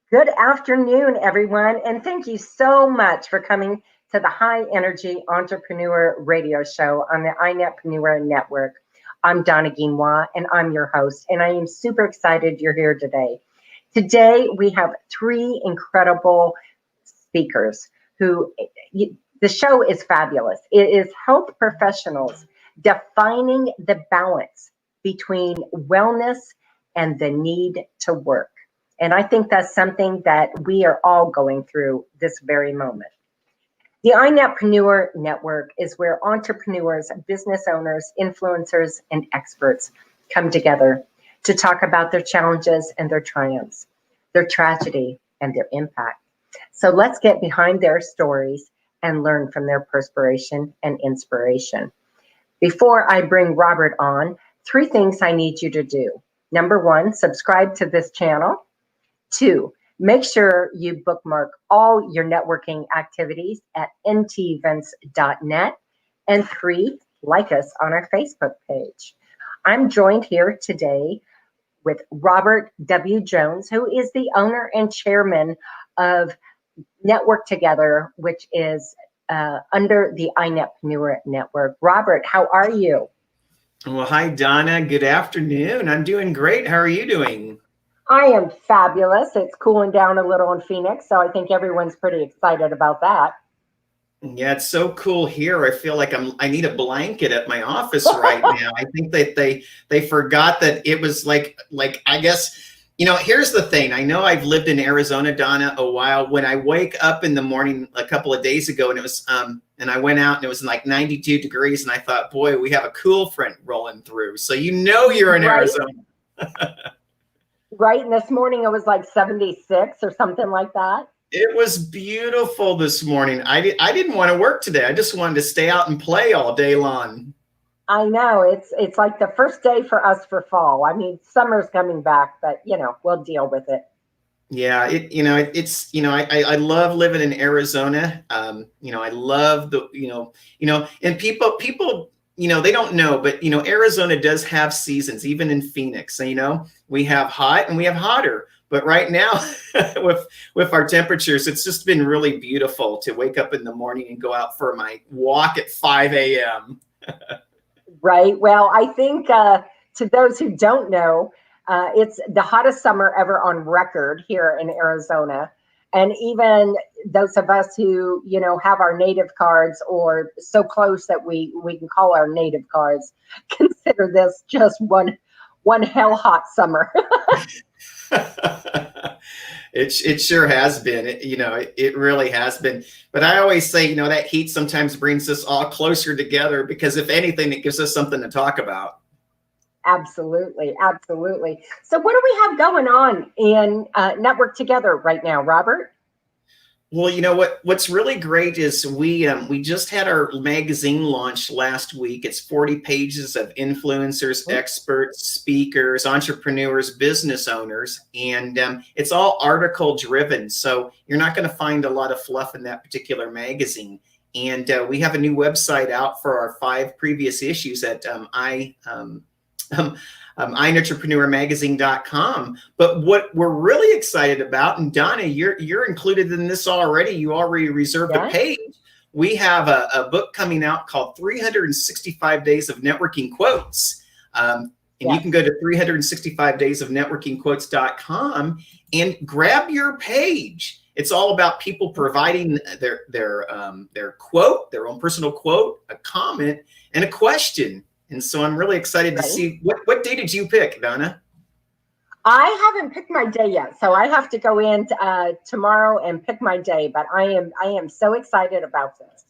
Good afternoon, everyone, and thank you so much for coming to the High Energy Entrepreneur Radio Show on the iNETrepreneur Network. I'm Donna Guinouard, and I'm your host, and I am super excited you're here today. Today, we have three incredible speakers who, the show is fabulous. It is health professionals defining the balance between wellness and the need to work. And I think that's something that we are all going through this very moment. The iNETrepreneur Network is where entrepreneurs, business owners, influencers, and experts come together to talk about their challenges and their triumphs, their tragedy and their impact. So let's get behind their stories and learn from their perspiration and inspiration. Before I bring Robert on, three things I need you to do. Number one, subscribe to this channel. Two, make sure you bookmark all your networking activities at ntevents.net. And three, like us on our Facebook page. I'm joined here today with Robert W. Jones, who is the owner and chairman of Network Together, which is under the iNETrepreneur Network. Robert, how are you? Well, hi, Donna. Good afternoon. I'm doing great. How are you doing? I am fabulous. It's cooling down a little in Phoenix, so I think everyone's pretty excited about that. Yeah, it's so cool here. I feel like I need a blanket at my office right now. I think that they forgot that it was like I guess, here's the thing. I know I've lived in Arizona, Donna, a while. When I wake up in the morning a couple of days ago and it was and I went out and it was like 92 degrees and I thought, boy, we have a cool front rolling through. So you're in Arizona. Right, and this morning it was like 76 or something like that. It was beautiful this morning. I didn't want to work today. I just wanted to stay out and play all day long. I know, it's like the first day for us for fall. I mean, summer's coming back, but we'll deal with it. Yeah, I love living in Arizona. I love and people they don't know, but Arizona does have seasons, even in Phoenix. We have hot and we have hotter. But right now, with our temperatures, it's just been really beautiful to wake up in the morning and go out for my walk at 5 a.m. Right. Well, I think to those who don't know, it's the hottest summer ever on record here in Arizona. And even those of us who, have our native cards or so close that we can call our native cards, consider this just one hell hot summer. It sure has been. It really has been. But I always say, that heat sometimes brings us all closer together because if anything, it gives us something to talk about. Absolutely. Absolutely. So what do we have going on in Network Together right now, Robert? Well, what's really great is we just had our magazine launch last week. It's 40 pages of influencers, experts, speakers, entrepreneurs, business owners, and it's all article driven. So you're not going to find a lot of fluff in that particular magazine. And we have a new website out for our 5 previous issues at iNETrepreneurmagazine.com. But what we're really excited about, and Donna, you're included in this already. You already reserved a page. We have a book coming out called 365 Days of Networking Quotes. And you can go to 365daysofnetworkingquotes.com and grab your page. It's all about people providing their quote, their own personal quote, a comment, and a question. And so I'm really excited to see what day did you pick, Donna? I haven't picked my day yet, so I have to go in tomorrow and pick my day. But I am so excited about this.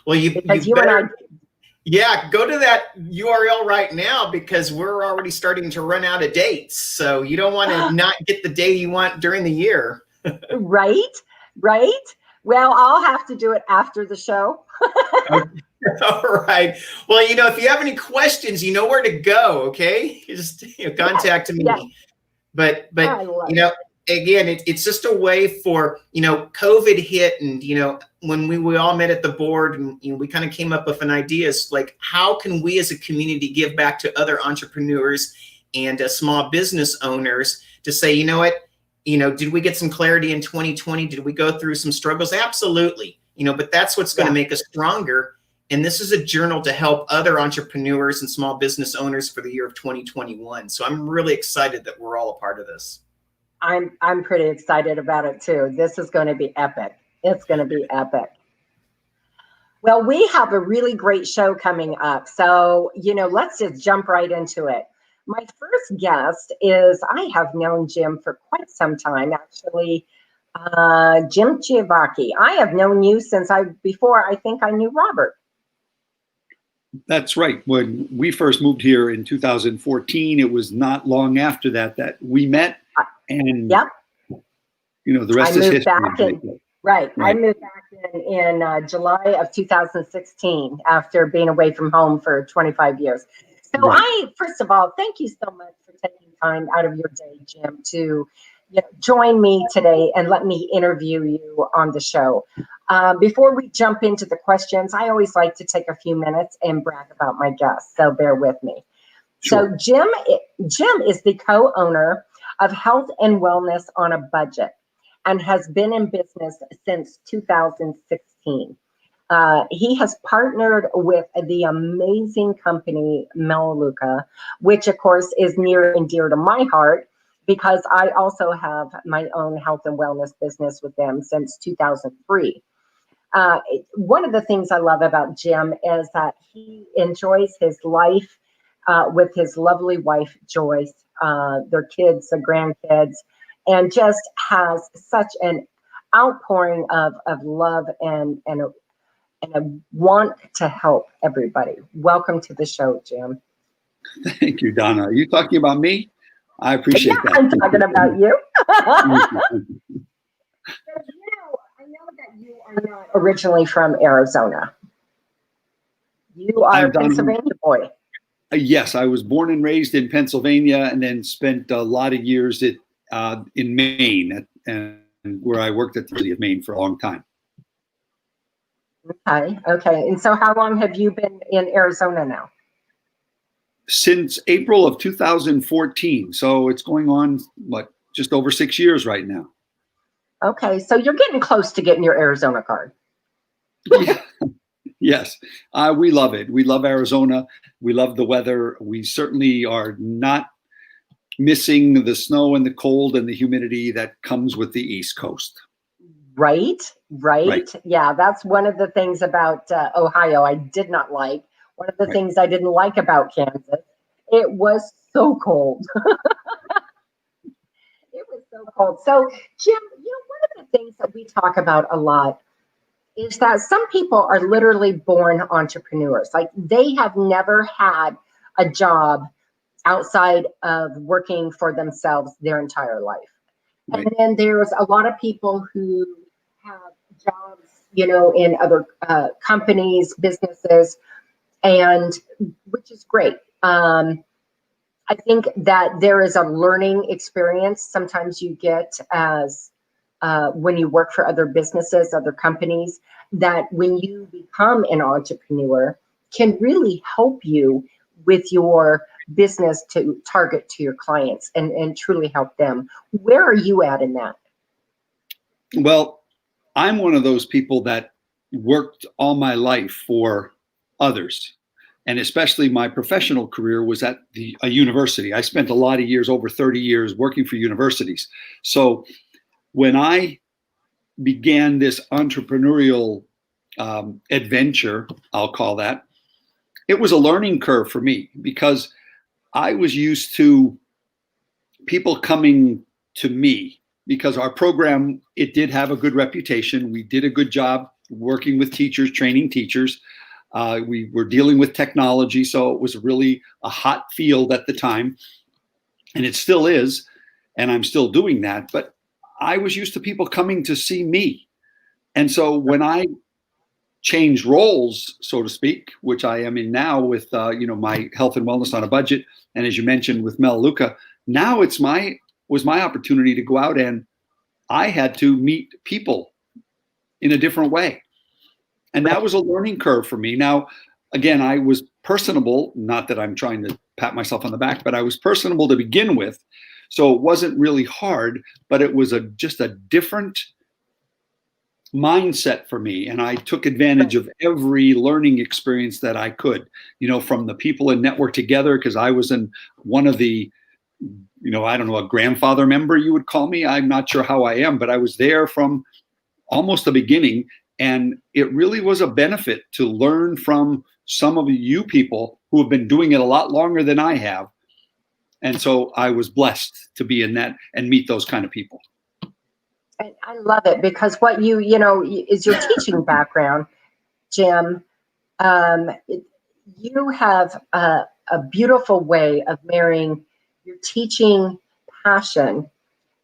Well, you better, go to that URL right now because we're already starting to run out of dates. So you don't want to not get the day you want during the year. Right. Well, I'll have to do it after the show. All right. Well, if you have any questions, you know where to go. Okay. You just contact me. Yes. But again, it's just a way for, COVID hit and, when we all met at the board and we kind of came up with an idea. It's like, how can we as a community give back to other entrepreneurs and small business owners to say, you know what, did we get some clarity in 2020? Did we go through some struggles? Absolutely. But that's what's going to make us stronger. And this is a journal to help other entrepreneurs and small business owners for the year of 2021. So I'm really excited that we're all a part of this. I'm pretty excited about it too. This is going to be epic. It's going to be epic. Well, we have a really great show coming up. So, let's just jump right into it. My first guest is, I have known Jim for quite some time, actually. Jim Chiavacci. I have known you since before I think I knew Robert. That's right. When we first moved here in 2014, it was not long after that we met. And, the rest is history. Right. I moved back in July of 2016 after being away from home for 25 years. So first of all, thank you so much for taking time out of your day, Jim, to join me today and let me interview you on the show. Before we jump into the questions, I always like to take a few minutes and brag about my guests. So bear with me. Sure. So Jim is the co-owner of Health and Wellness on a Budget and has been in business since 2016. He has partnered with the amazing company Melaleuca, which of course is near and dear to my heart because I also have my own health and wellness business with them since 2003. One of the things I love about Jim is that he enjoys his life with his lovely wife, Joyce, their kids, the grandkids, and just has such an outpouring of love and a want to help everybody. Welcome to the show, Jim. Thank you, Donna. Are you talking about me? I appreciate that. I'm talking about you. I know that you are not originally from Arizona. You are a Pennsylvania boy. Yes, I was born and raised in Pennsylvania and then spent a lot of years in Maine, and where I worked at the University of Maine for a long time. Okay. And so how long have you been in Arizona now? Since April of 2014. So it's going on, just over 6 years right now. Okay. So you're getting close to getting your Arizona card. Yeah. Yes. We love it. We love Arizona. We love the weather. We certainly are not missing the snow and the cold and the humidity that comes with the East Coast. Right. Yeah, that's one of the things about Ohio I did not like. One of the things I didn't like about Kansas, it was so cold. It was so cold. So, Jim, one of the things that we talk about a lot is that some people are literally born entrepreneurs. Like they have never had a job outside of working for themselves their entire life. Right. And then there's a lot of people who have jobs, in other companies, businesses, and which is great. I think that there is a learning experience sometimes you get as when you work for other businesses, other companies, that when you become an entrepreneur can really help you with your business to target to your clients and truly help them. Where are you at in that? Well, I'm one of those people that worked all my life for others. And especially my professional career was at a university. I spent a lot of years, over 30 years, working for universities. So when I began this entrepreneurial adventure, I'll call that, it was a learning curve for me because I was used to people coming to me because our program, it did have a good reputation. We did a good job working with teachers, training teachers. We were dealing with technology, so it was really a hot field at the time, and it still is, and I'm still doing that. But I was used to people coming to see me, and so when I changed roles, so to speak, which I am in now with my health and wellness on a budget, and as you mentioned with Melaleuca, now was my opportunity to go out and I had to meet people in a different way. And that was a learning curve for me. Now, again, I was personable, not that I'm trying to pat myself on the back, but I was personable to begin with. So it wasn't really hard, but it was just a different mindset for me. And I took advantage of every learning experience that I could, from the people in Network Together, because I was in one of the, I don't know, a grandfather member, you would call me. I'm not sure how I am, but I was there from almost the beginning. And it really was a benefit to learn from some of you people who have been doing it a lot longer than I have. And so I was blessed to be in that and meet those kind of people. I love it, because what is your teaching background, Jim. You have a beautiful way of marrying your teaching passion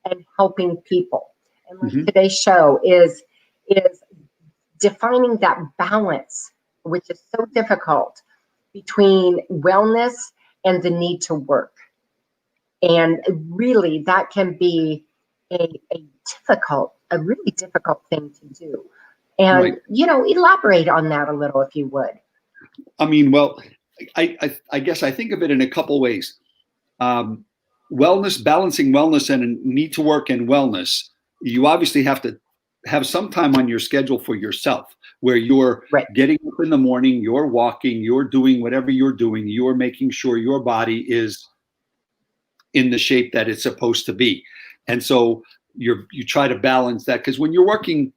and helping people. And like today's show is defining that balance, which is so difficult, between wellness and the need to work. And really, that can be a really difficult thing to do. And, elaborate on that a little, if you would. I mean, well, I guess I think of it in a couple ways. Wellness, balancing wellness and need to work and wellness. You obviously have to have some time on your schedule for yourself, where you're getting up in the morning, you're walking, you're doing whatever you're doing, you're making sure your body is in the shape that it's supposed to be. And so you try to balance that, because when you're working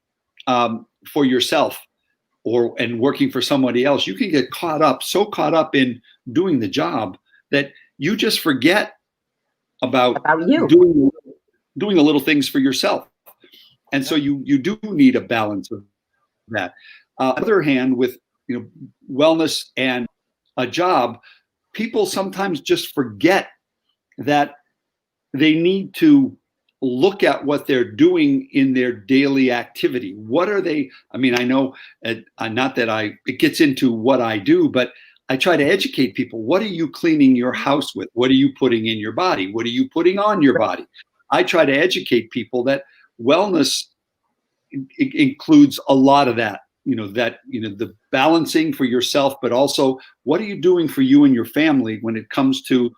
for yourself and working for somebody else, you can get so caught up in doing the job that you just forget about you doing the little things for yourself. And so you do need a balance of that. On the other hand, with wellness and a job, people sometimes just forget that they need to look at what they're doing in their daily activity. What are they? I mean, I know, not that it gets into what I do, but I try to educate people. What are you cleaning your house with? What are you putting in your body? What are you putting on your body? I try to educate people that wellness includes a lot of that, the balancing for yourself, but also what are you doing for you and your family when it comes to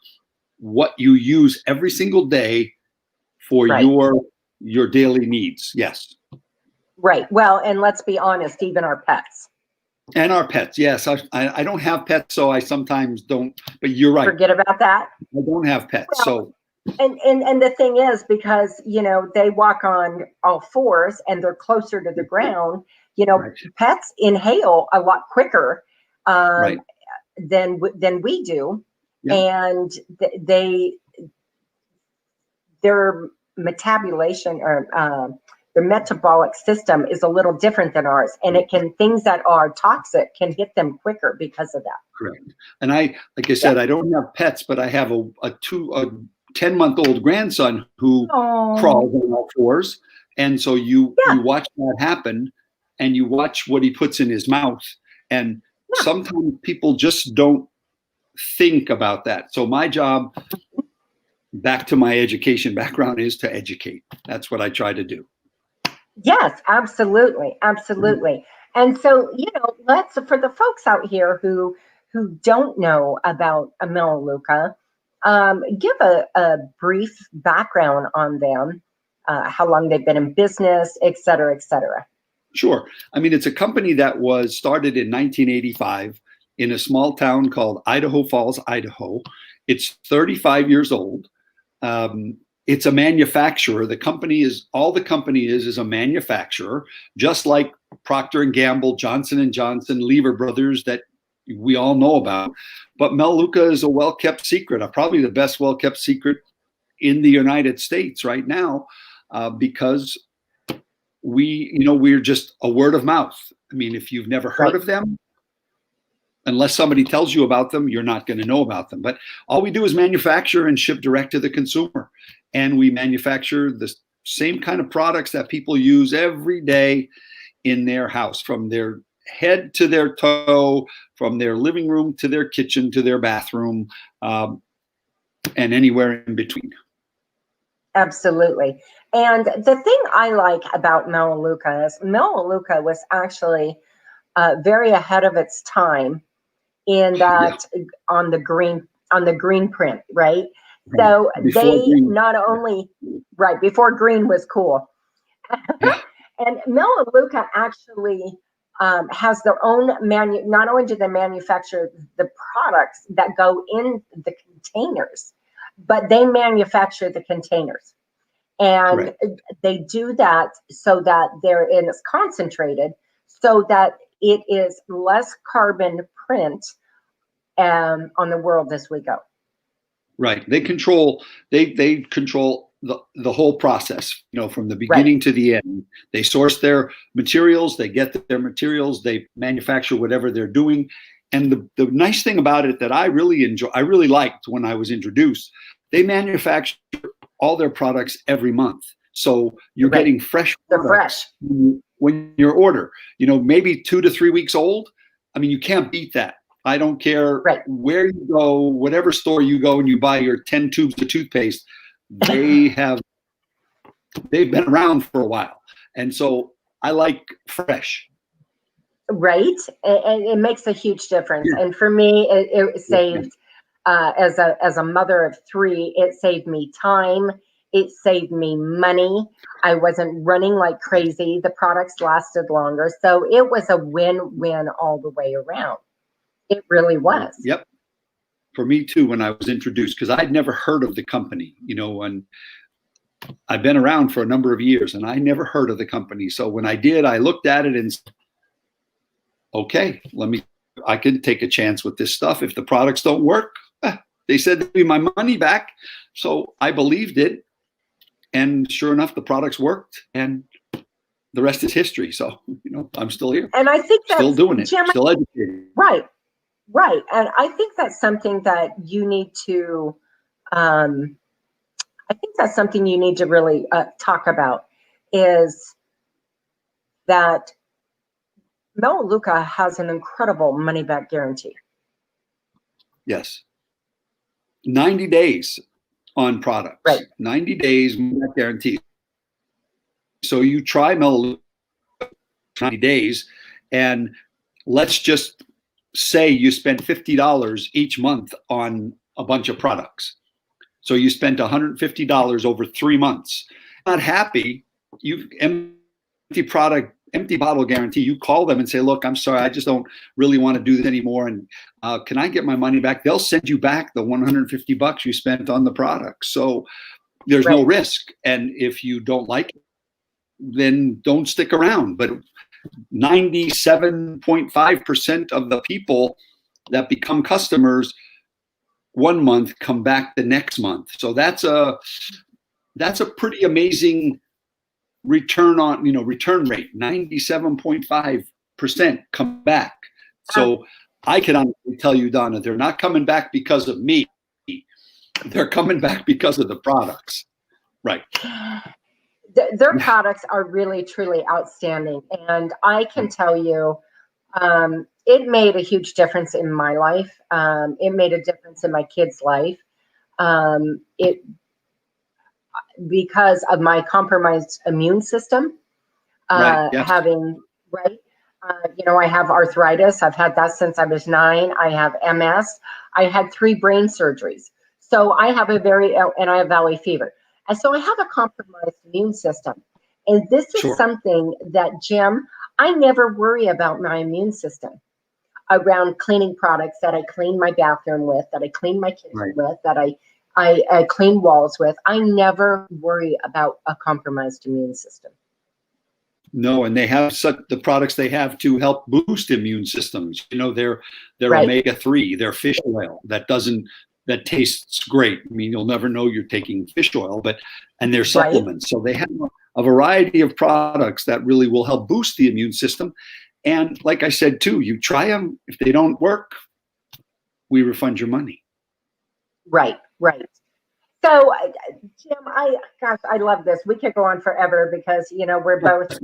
what you use every single day for your daily needs. Yes. Right. Well, and let's be honest, even our pets. And our pets. Yes. I don't have pets, so I sometimes don't, but you're right. Forget about that. I don't have pets. Well, and the thing is, because, they walk on all fours and they're closer to the ground, pets inhale a lot quicker than we do. Yeah. And their metabolization or their metabolic system is a little different than ours, and things that are toxic can hit them quicker because of that. Correct. And like I said, I don't have pets, but I have a 10-month-old grandson who crawls on all fours, and so you watch that happen, and you watch what he puts in his mouth, and sometimes people just don't think about that. So my job, back to my education background, is to educate. That's what I try to do. Yes, absolutely. Absolutely. And so, let's, for the folks out here who don't know about Melaleuca, give a brief background on them, how long they've been in business, et cetera, et cetera. Sure. I mean, it's a company that was started in 1985 in a small town called Idaho Falls, Idaho. It's 35 years old. It's a manufacturer. The company is a manufacturer, just like Procter & Gamble, Johnson & Johnson, Lever Brothers that we all know about. But Melaleuca is a well-kept secret, probably the best well-kept secret in the United States right now, because we're just a word of mouth. I mean, if you've never heard of them, unless somebody tells you about them, you're not going to know about them. But all we do is manufacture and ship direct to the consumer. And we manufacture the same kind of products that people use every day in their house, from their head to their toe, from their living room to their kitchen to their bathroom, and anywhere in between. Absolutely. And the thing I like about Melaleuca is Melaleuca was actually very ahead of its time in that on the green print, right? So Before they green. not only, right, before green was cool. Yeah. And Melaleuca actually has their own not only do they manufacture the products that go in the containers, but they manufacture the containers. And Correct. they do that so that it's concentrated, so that it is less carbon print on the world as we go. Right. They control the whole process, from the beginning to the end. They source their materials, they get their materials, they manufacture whatever they're doing. And the nice thing about it that I really liked when I was introduced, they manufacture all their products every month. So you're getting fresh products when you order, maybe 2 to 3 weeks old. I mean, you can't beat that. I don't care where you go, whatever store you go and you buy your 10 tubes of toothpaste, they've been around for a while. And so I like fresh. Right. And it makes a huge difference. Yeah. And for me, it saved, as a mother of 3, it saved me time. It saved me money. I wasn't running like crazy. The products lasted longer. So it was a win-win all the way around. It really was. Yep. For me too, when I was introduced, because I'd never heard of the company, and I've been around for a number of years and I never heard of the company. So when I did, I looked at it and said, okay, I can take a chance with this stuff. If the products don't work, they said they'd give me my money back. So I believed it. And sure enough, the products worked and the rest is history. So, I'm still here. And I think that's still doing it, Jim, still educating. Right. Right. And I think that's something that you need to, really talk about, is that Melaleuca has an incredible money back guarantee. Yes. 90 days on products. Right. 90 days money back guarantee. So you try Melaleuca 90 days, and let's just say you spend $50 each month on a bunch of products. So you spent $150 over 3 months. Not happy, you empty bottle guarantee. You call them and say, look, I'm sorry, I just don't really want to do this anymore. And can I get my money back? They'll send you back the $150 you spent on the product. So there's no risk. And if you don't like it, then don't stick around. But 97.5% of the people that become customers 1 month come back the next month. So that's a pretty amazing return rate. 97.5% come back. So I can honestly tell you, Donna, they're not coming back because of me. They're coming back because of the products. Right. Their products are really, truly outstanding. And I can tell you, it made a huge difference in my life. It made a difference in my kid's life. Because of my compromised immune system, I have arthritis. I've had that since I was 9. I have MS. I had 3 brain surgeries. So I have and I have valley fever. And so I have a compromised immune system. And this is something that, Jim, I never worry about my immune system around cleaning products that I clean my bathroom with, that I clean my kitchen with, that I clean walls with. I never worry about a compromised immune system. No, and they have the products they have to help boost immune systems. Their omega-3, their fish oil that tastes great. I mean, you'll never know you're taking fish oil, and their supplements. So they have a variety of products that really will help boost the immune system. And like I said, too, you try them. If they don't work, we refund your money. Right. So, Jim, I love this. We could go on forever because, we're both,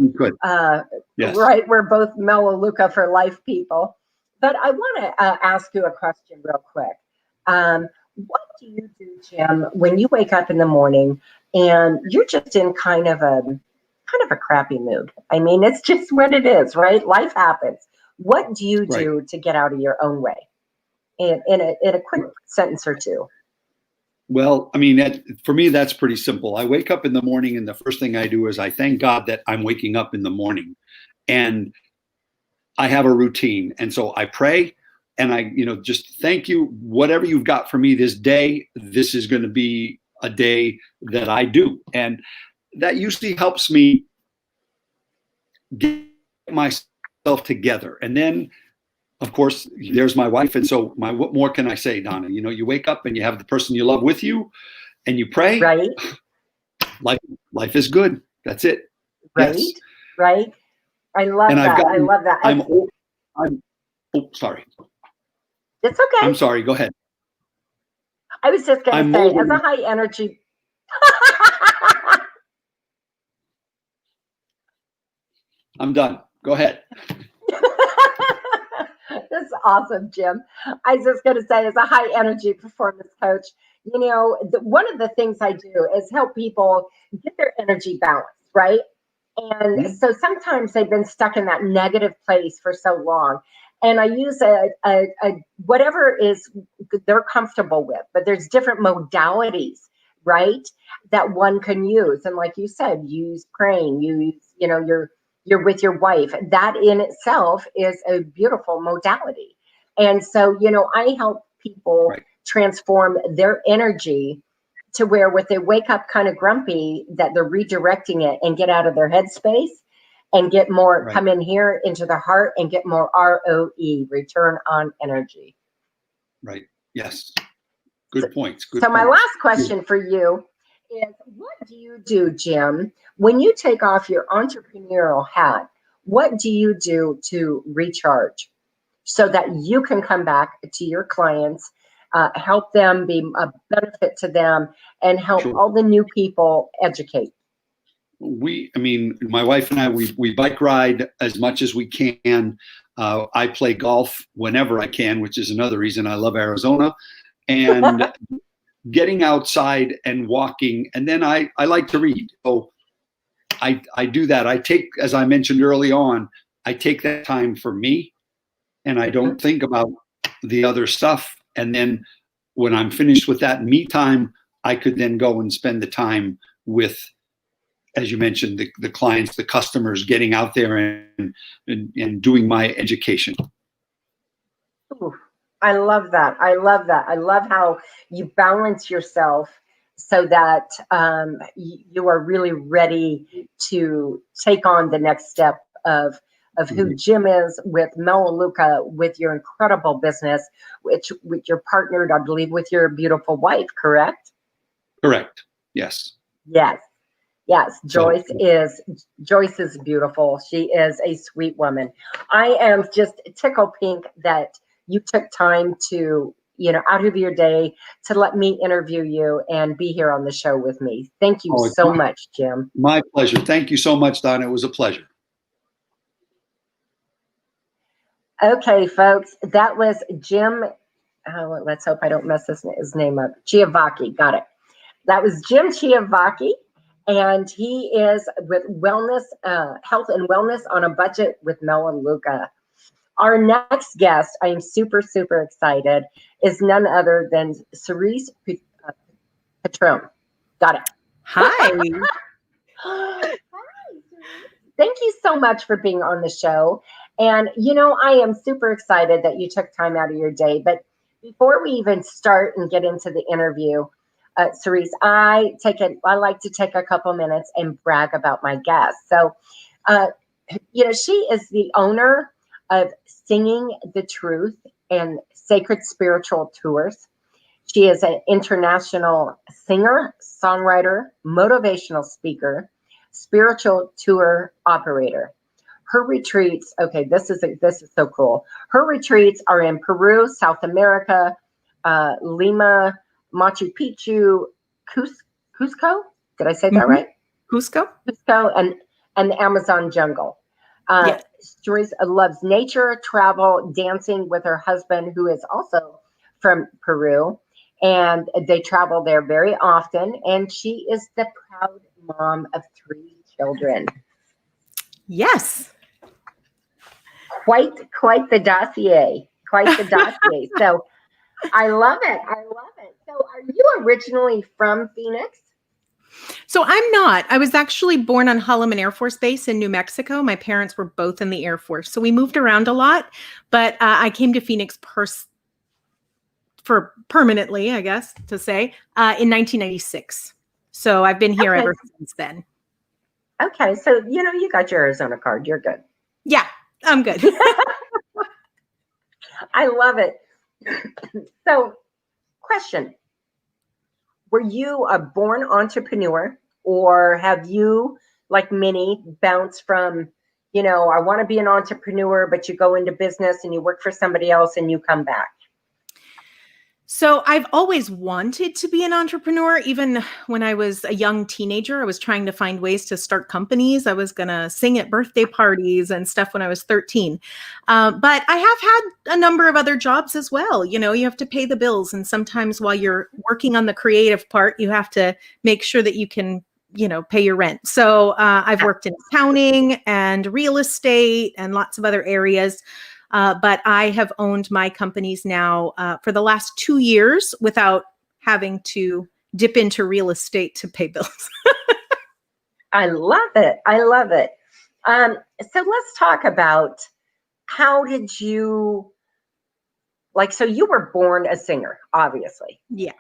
we're both Melaleuca for life people. But I want to ask you a question real quick. What do you do, Jim, when you wake up in the morning and you're just in kind of a crappy mood? I mean, it's just what it is, right? Life happens. What do you do to get out of your own way? In a quick sentence or two. Well, I mean, for me, that's pretty simple. I wake up in the morning, and the first thing I do is I thank God that I'm waking up in the morning, and I have a routine. And so I pray, and I, just thank you. Whatever you've got for me this day, this is going to be a day that I do, and that usually helps me get myself together. And then, of course, there's my wife. And so what more can I say, Donna? You wake up and you have the person you love with you, and you pray. Right. Life is good. That's it. Right. Yes. Right. I love that. I love that. Oh, sorry. It's okay. I'm sorry. Go ahead. I was just going to say, as a high energy. I'm done. Go ahead. That's awesome, Jim. I was just going to say, as a high energy performance coach, one of the things I do is help people get their energy balanced, right? And so sometimes they've been stuck in that negative place for so long. And I use a whatever is they're comfortable with, but there's different modalities, right, that one can use. And like you said, use praying, you're with your wife. That in itself is a beautiful modality. And so, I help people transform their energy to where if they wake up kind of grumpy, that they're redirecting it and get out of their headspace and get more, come in here into the heart and get more ROE, return on energy. Right. Yes. Good points. So my last question for you is, what do you do, Jim, when you take off your entrepreneurial hat? What do you do to recharge so that you can come back to your clients, help them, be a benefit to them, and help all the new people educate? My wife and I, we bike ride as much as we can. I play golf whenever I can, which is another reason I love Arizona. And getting outside and walking. And then I like to read. So I do that. I take, as I mentioned early on, I take that time for me, and I don't think about the other stuff. And then when I'm finished with that me time, I could then go and spend the time with, as you mentioned, the clients, the customers, getting out there and doing my education. Ooh, I love that. I love that. I love how you balance yourself so that you are really ready to take on the next step of who Jim is with Melaleuca, with your incredible business, which you're partnered, I believe, with your beautiful wife, correct? Correct. Yes. Yes. Yes. Joyce is beautiful. She is a sweet woman. I am just tickle pink that you took time to, out of your day to let me interview you and be here on the show with me. Thank you so much, Jim. My pleasure. Thank you so much, Donna. It was a pleasure. Okay, folks, that was Jim. Let's hope I don't mess his name up. Chiavacci. Got it. That was Jim Chiavacci, and he is with wellness, health and wellness on a budget with Melaleuca. Our next guest, I am super, super excited, is none other than Cerise Patron. Got it. Hi. Hi. Thank you so much for being on the show. And, I am super excited that you took time out of your day. But before we even start and get into the interview, Cerise, I like to take a couple minutes and brag about my guest. So, she is the owner of Singing the Truth and Sacred Spiritual Tours. She is an international singer, songwriter, motivational speaker, spiritual tour operator. Her retreats, this is so cool. Her retreats are in Peru, South America, Lima, Machu Picchu, Cusco. Did I say that right? Cusco, and the Amazon jungle. Yes. Cerise loves nature, travel, dancing with her husband, who is also from Peru. And they travel there very often. And she is the proud mom of 3 children. Yes. Quite the dossier. So I love it. So are you originally from Phoenix? So I'm not. I was actually born on Holloman Air Force Base in New Mexico. My parents were both in the Air Force. So we moved around a lot, but I came to Phoenix for permanently, I guess to say, in 1996. So I've been here ever since then. Okay. So, you got your Arizona card. You're good. Yeah, I'm good. I love it. So, question. Were you a born entrepreneur, or have you, like many, bounced from, I want to be an entrepreneur, but you go into business and you work for somebody else and you come back? So I've always wanted to be an entrepreneur. Even when I was a young teenager, I was trying to find ways to start companies. I was going to sing at birthday parties and stuff when I was 13. But I have had a number of other jobs as well. You have to pay the bills. And sometimes while you're working on the creative part, you have to make sure that you can pay your rent. So I've worked in accounting and real estate and lots of other areas. But I have owned my companies now for the last 2 years without having to dip into real estate to pay bills. I love it. I love it. So let's talk about, how did you, so you were born a singer, obviously. Yeah.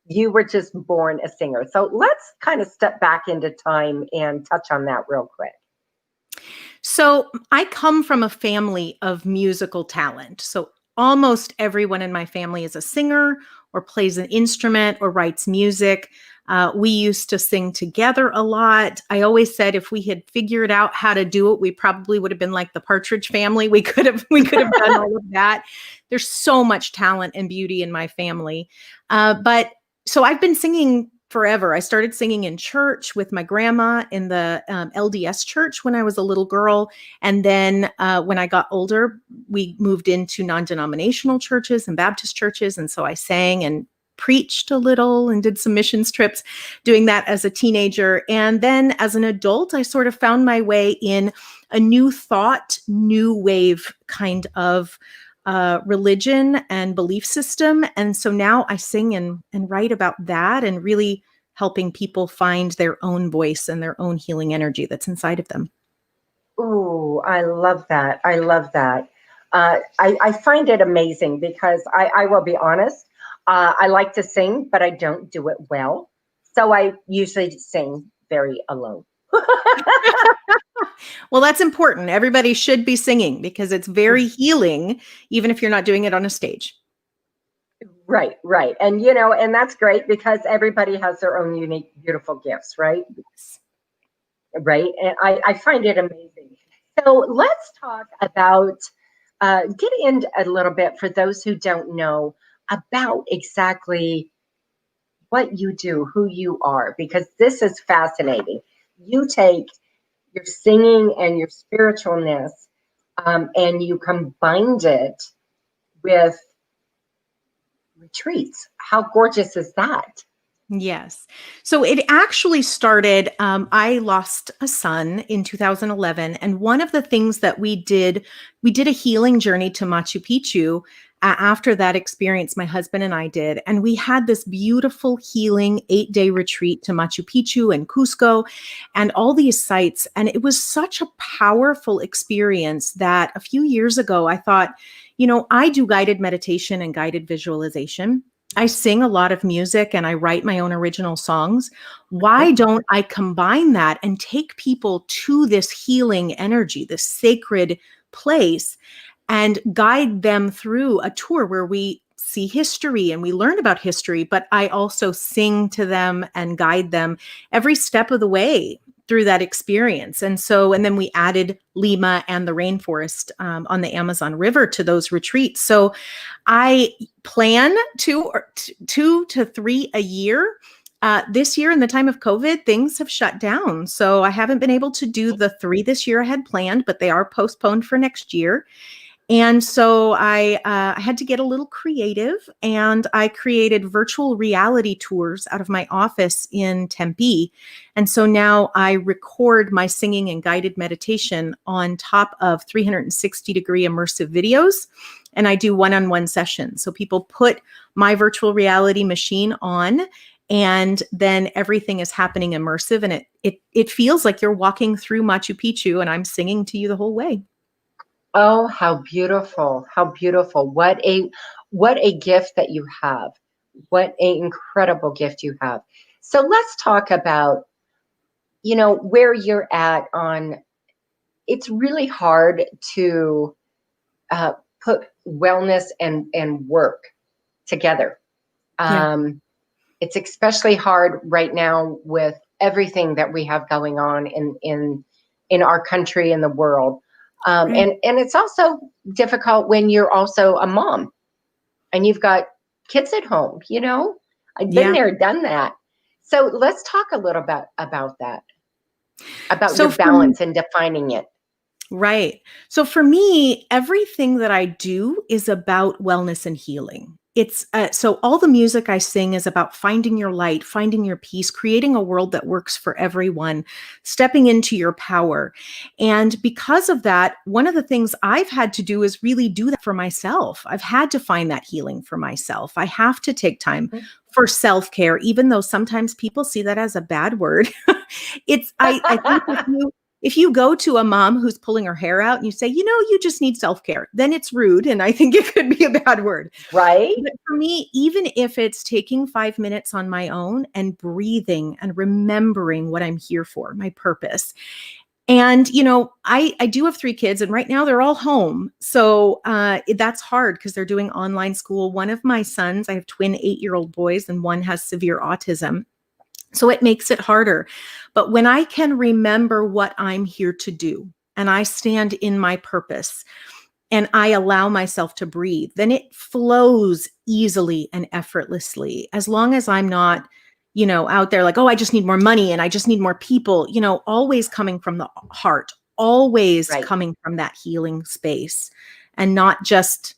You were just born a singer. So let's kind of step back into time and touch on that real quick. So I come from a family of musical talent. So almost everyone in my family is a singer or plays an instrument or writes music. We used to sing together a lot. I always said if we had figured out how to do it, we probably would have been like the Partridge Family. We could have done all of that. There's so much talent and beauty in my family. But so I've been singing forever. I started singing in church with my grandma in the LDS church when I was a little girl. And then when I got older, we moved into non-denominational churches and Baptist churches. And so I sang and preached a little and did some missions trips doing that as a teenager. And then as an adult, I sort of found my way in a new thought, new wave kind of religion and belief system. And so now I sing and write about that and really helping people find their own voice and their own healing energy that's inside of them. Ooh, I love that. I love that. I find it amazing because I will be honest, I like to sing, but I don't do it well. So I usually sing very alone. Well, that's important. Everybody should be singing because it's very healing, even if you're not doing it on a stage. Right, right. And, and that's great because everybody has their own unique, beautiful gifts, right? Right. And I find it amazing. So let's talk about, get into a little bit for those who don't know about exactly what you do, who you are, because this is fascinating. You take your singing and your spiritualness, and you combined it with retreats. How gorgeous is that? Yes. So it actually started, I lost a son in 2011. And one of the things that we did a healing journey to Machu Picchu. After that experience, my husband and I did, and we had this beautiful healing 8-day retreat to Machu Picchu and Cusco and all these sites. And it was such a powerful experience that a few years ago, I thought, I do guided meditation and guided visualization. I sing a lot of music and I write my own original songs. Why don't I combine that and take people to this healing energy, this sacred place, and guide them through a tour where we see history and we learn about history, but I also sing to them and guide them every step of the way through that experience. And then we added Lima and the rainforest on the Amazon River to those retreats. So I plan 2 to 3 a year. This year, in the time of COVID, things have shut down. So I haven't been able to do the 3 this year I had planned, but they are postponed for next year. And so I had to get a little creative, and I created virtual reality tours out of my office in Tempe. And so now I record my singing and guided meditation on top of 360-degree immersive videos. and I do one-on-one sessions. So people put my virtual reality machine on, and then everything is happening immersive, and it feels like you're walking through Machu Picchu, and I'm singing to you the whole way. Oh, how beautiful. How beautiful. What a gift that you have. What an incredible gift you have. So let's talk about, where you're at on, it's really hard to put wellness and work together. It's especially hard right now with everything that we have going on in our country and the world. And it's also difficult when you're also a mom and you've got kids at home, I've been there, done that. So let's talk a little bit about that, about your balance and defining it. Right. So for me, everything that I do is about wellness and healing. It's so all the music I sing is about finding your light, finding your peace, creating a world that works for everyone, stepping into your power. And because of that, one of the things I've had to do is really do that for myself. I've had to find that healing for myself. I have to take time for self-care, even though sometimes people see that as a bad word. I think if you go to a mom who's pulling her hair out and you say, you just need self-care, then it's rude. And I think it could be a bad word. Right. But for me, even if it's taking 5 minutes on my own and breathing and remembering what I'm here for, my purpose. And, I do have 3 kids, and right now they're all home. So that's hard because they're doing online school. One of my sons, I have twin 8-year-old boys, and one has severe autism. So it makes it harder. But when I can remember what I'm here to do, and I stand in my purpose, and I allow myself to breathe, then it flows easily and effortlessly. As long as I'm not, out there like, oh, I just need more money and I just need more people, always coming from the heart, always coming from that healing space, and not just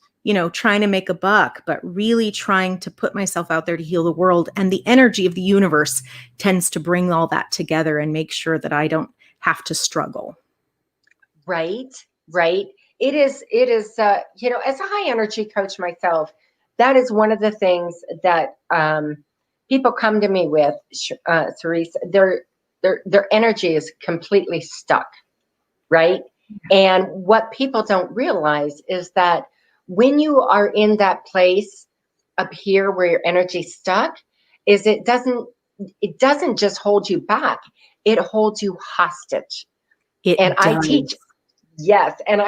trying to make a buck, but really trying to put myself out there to heal the world. And the energy of the universe tends to bring all that together and make sure that I don't have to struggle. Right. It is, as a high energy coach myself, that is one of the things that people come to me with, Cerise. Their energy is completely stuck, right? And what people don't realize is that when you are in that place up here where your energy's stuck, is it doesn't just hold you back, it holds you hostage. And I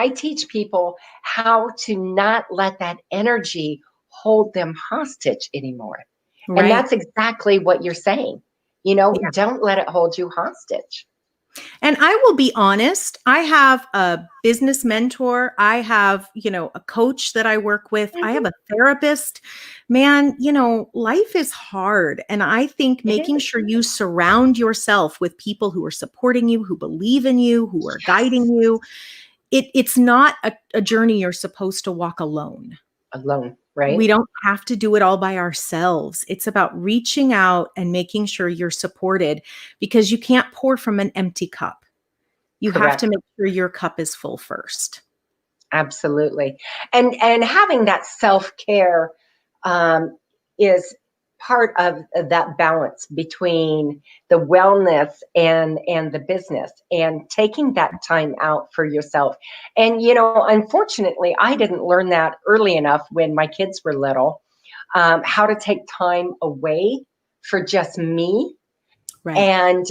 teach people how to not let that energy hold them hostage anymore. Right. And that's exactly what you're saying. Don't let it hold you hostage. And I will be honest, I have a business mentor. I have, a coach that I work with. I have a therapist. Man, life is hard. And I think making sure you surround yourself with people who are supporting you, who believe in you, who are guiding you. It's not a journey you're supposed to walk alone. Right? We don't have to do it all by ourselves. It's about reaching out and making sure you're supported, because you can't pour from an empty cup. You have to make sure your cup is full first. Absolutely. And having that self-care is part of that balance between the wellness and the business, and taking that time out for yourself. And, unfortunately, I didn't learn that early enough when my kids were little, how to take time away for just me. Right. And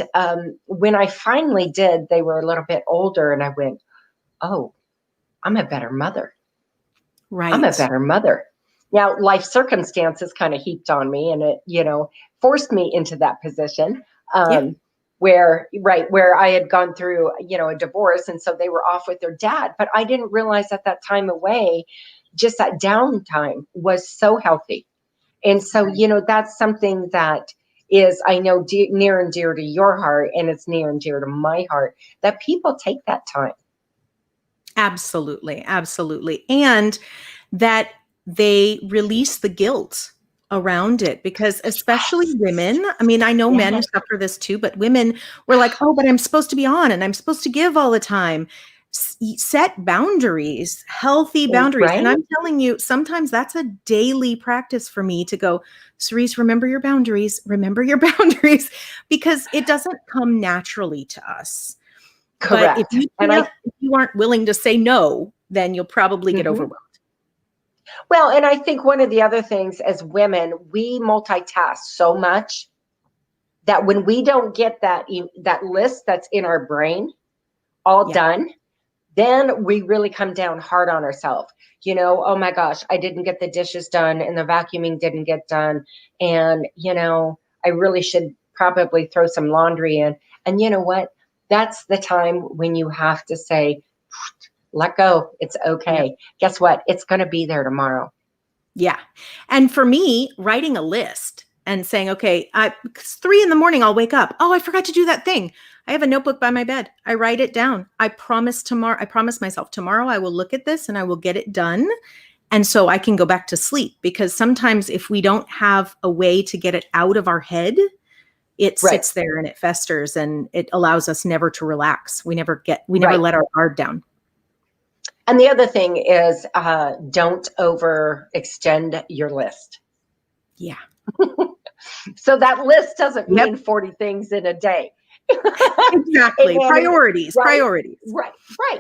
when I finally did, they were a little bit older, and I went, oh, I'm a better mother. Right. I'm a better mother. Now, life circumstances kind of heaped on me, and it, forced me into that position where I had gone through, a divorce. And so they were off with their dad, but I didn't realize that time away, just that downtime, was so healthy. And so, that's something that is, I know, near and dear to your heart, and it's near and dear to my heart, that people take that time. Absolutely. Absolutely. And that they release the guilt around it, because especially women, I mean, I know men suffer this too, but women were like, oh, but I'm supposed to be on and I'm supposed to give all the time. set boundaries, healthy boundaries. Right? And I'm telling you, sometimes that's a daily practice for me to go, Cerise, remember your boundaries, because it doesn't come naturally to us. Correct. But if you aren't willing to say no, then you'll probably get overwhelmed. Well, and I think one of the other things as women, we multitask so much that when we don't get that list that's in our brain all done, then we really come down hard on ourselves. Oh my gosh, I didn't get the dishes done and the vacuuming didn't get done. And, I really should probably throw some laundry in. And you know what? That's the time when you have to say, let go. It's okay. Yeah. Guess what? It's going to be there tomorrow. Yeah. And for me, writing a list and saying, okay, 3 a.m, I'll wake up. Oh, I forgot to do that thing. I have a notebook by my bed. I write it down. I promise myself tomorrow I will look at this and I will get it done. And so I can go back to sleep, because sometimes if we don't have a way to get it out of our head, it sits there and it festers, and it allows us never to relax. We never let our guard down. And the other thing is, don't overextend your list. Yeah. So that list doesn't mean 40 things in a day. Exactly. Priorities. Right.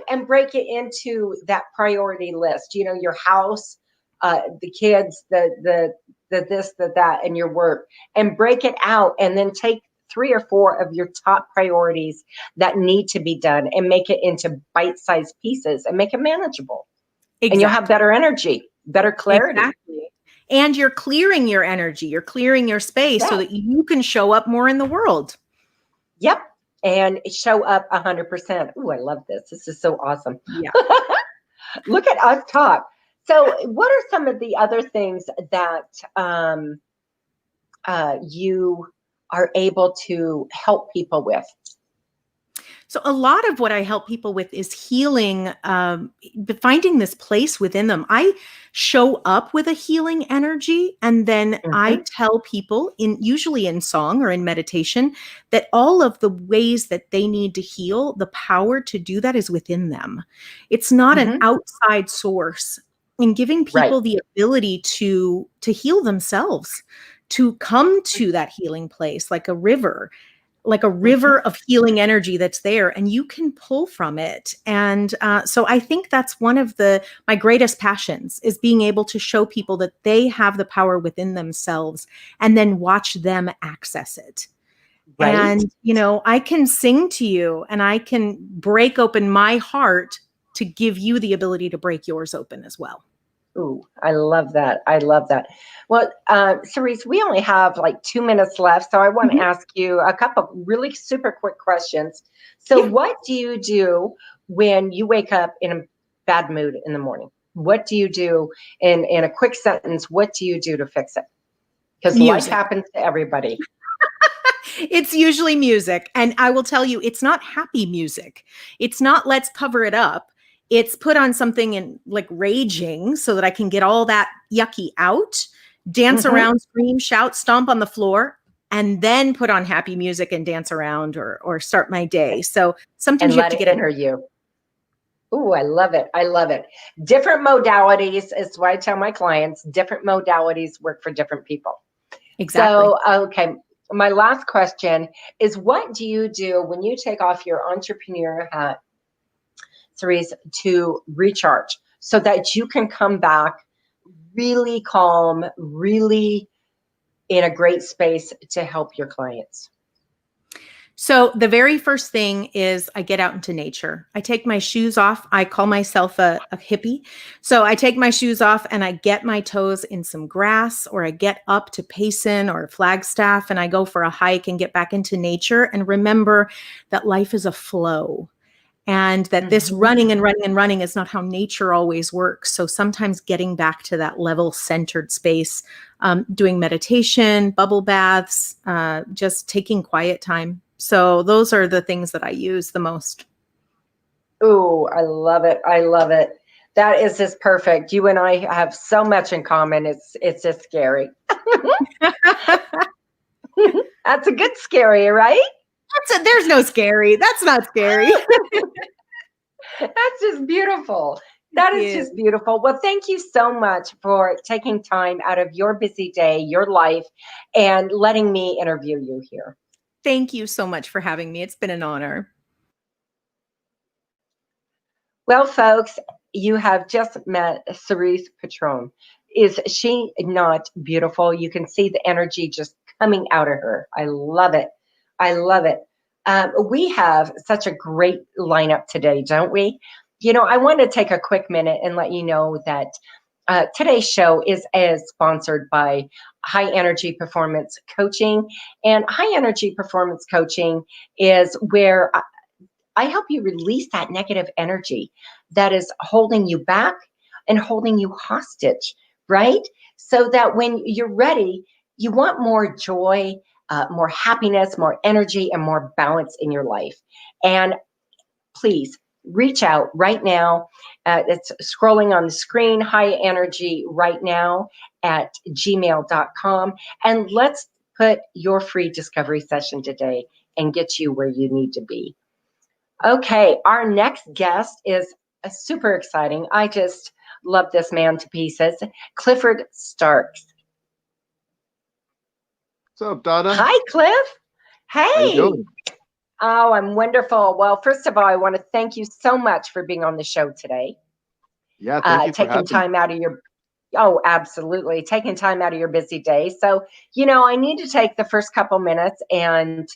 And break it into that priority list. Your house, the kids, the this, the that, and your work, and break it out, and then take 3 or 4 of your top priorities that need to be done and make it into bite-sized pieces and make it manageable. Exactly. And you'll have better energy, better clarity. Exactly. And you're clearing your energy, you're clearing your space so that you can show up more in the world. Yep. And show up 100%. Ooh, I love this. This is so awesome. Yeah. Look at us talk. So what are some of the other things that you are able to help people with? So a lot of what I help people with is healing, finding this place within them. I show up with a healing energy, and then I tell people, usually in song or in meditation, that all of the ways that they need to heal, the power to do that is within them. It's not an outside source. And giving people the ability to heal themselves, to come to that healing place like a river of healing energy that's there, and you can pull from it. And so I think that's one of my greatest passions, is being able to show people that they have the power within themselves and then watch them access it. Right. And, I can sing to you and I can break open my heart to give you the ability to break yours open as well. Ooh, I love that. Well, Cerise, we only have like 2 minutes left, so I want to ask you a couple of really super quick questions. So what do you do when you wake up in a bad mood in the morning? What do you do in a quick sentence? What do you do to fix it? Because life happens to everybody. It's usually music. And I will tell you, it's not happy music. It's not let's cover it up. It's put on something and like raging so that I can get all that yucky out, dance around, scream, shout, stomp on the floor, and then put on happy music and dance around or start my day. So sometimes you have to get enter you. Ooh, I love it. Different modalities is what I tell my clients. Different modalities work for different people. Exactly. So, okay. My last question is, what do you do when you take off your entrepreneur hat, Cerise, to recharge so that you can come back really calm, really in a great space to help your clients? So the very first thing is I get out into nature. I take my shoes off. I call myself a hippie. So I take my shoes off and I get my toes in some grass, or I get up to Payson or Flagstaff and I go for a hike and get back into nature and remember that life is a flow. And that this running and running and running is not how nature always works. So sometimes getting back to that level centered space, doing meditation, bubble baths, just taking quiet time. So those are the things that I use the most. Oh, I love it. That is just perfect. You and I have so much in common. It's just scary. That's a good scary, right? There's no scary. That's not scary. That's just beautiful. That is just beautiful. Well, thank you so much for taking time out of your busy day, your life, and letting me interview you here. Thank you so much for having me. It's been an honor. Well, folks, you have just met Cerise Patron. Is she not beautiful? You can see the energy just coming out of her. I love it. I love it. We have such a great lineup today, don't we? I want to take a quick minute and let you know that today's show is sponsored by High Energy Performance Coaching. And High Energy Performance Coaching is where I help you release that negative energy that is holding you back and holding you hostage, right? So that when you're ready, you want more joy, more happiness, more energy, and more balance in your life. And please reach out right now. It's scrolling on the screen, high energy right now at gmail.com. And let's put your free discovery session today and get you where you need to be. Okay, our next guest is super exciting. I just love this man to pieces. Clifford Starks. What's up, Donna? Hi, Cliff. Hey. How you doing? Oh, I'm wonderful. Well, first of all, I want to thank you so much for being on the show today. Yeah, thank you for taking having time out of your absolutely, taking time out of your busy day. So, I need to take the first couple minutes and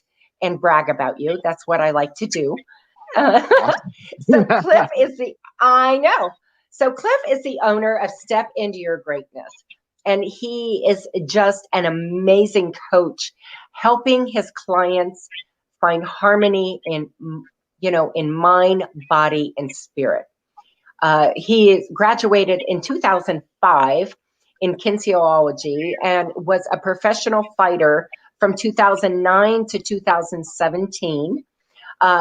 brag about you. That's what I like to do. So Cliff is the owner of Step Into Your Greatness. And he is just an amazing coach, helping his clients find harmony in mind, body, and spirit. He is graduated in 2005 in kinesiology and was a professional fighter from 2009 to 2017.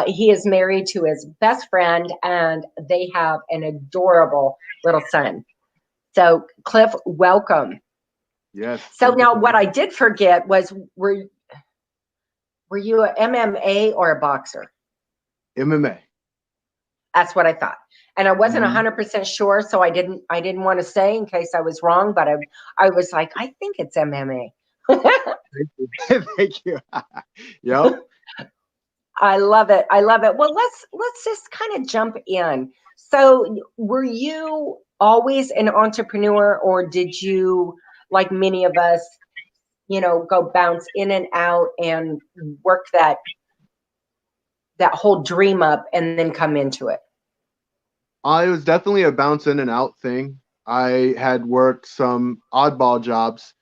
He is married to his best friend, and they have an adorable little son. So, Cliff, welcome. Yes. So now, what I did forget was, were you a MMA or a boxer? MMA. That's what I thought, and I wasn't 100% sure, so I didn't want to say in case I was wrong. But I was like, I think it's MMA. Thank you. Thank you. Yep. I love it. I love it. Well, let's just kind of jump in. So, were you always an entrepreneur, or did you, like many of us, go bounce in and out and work that whole dream up and then come into it? It was definitely a bounce in and out thing. I had worked some oddball jobs,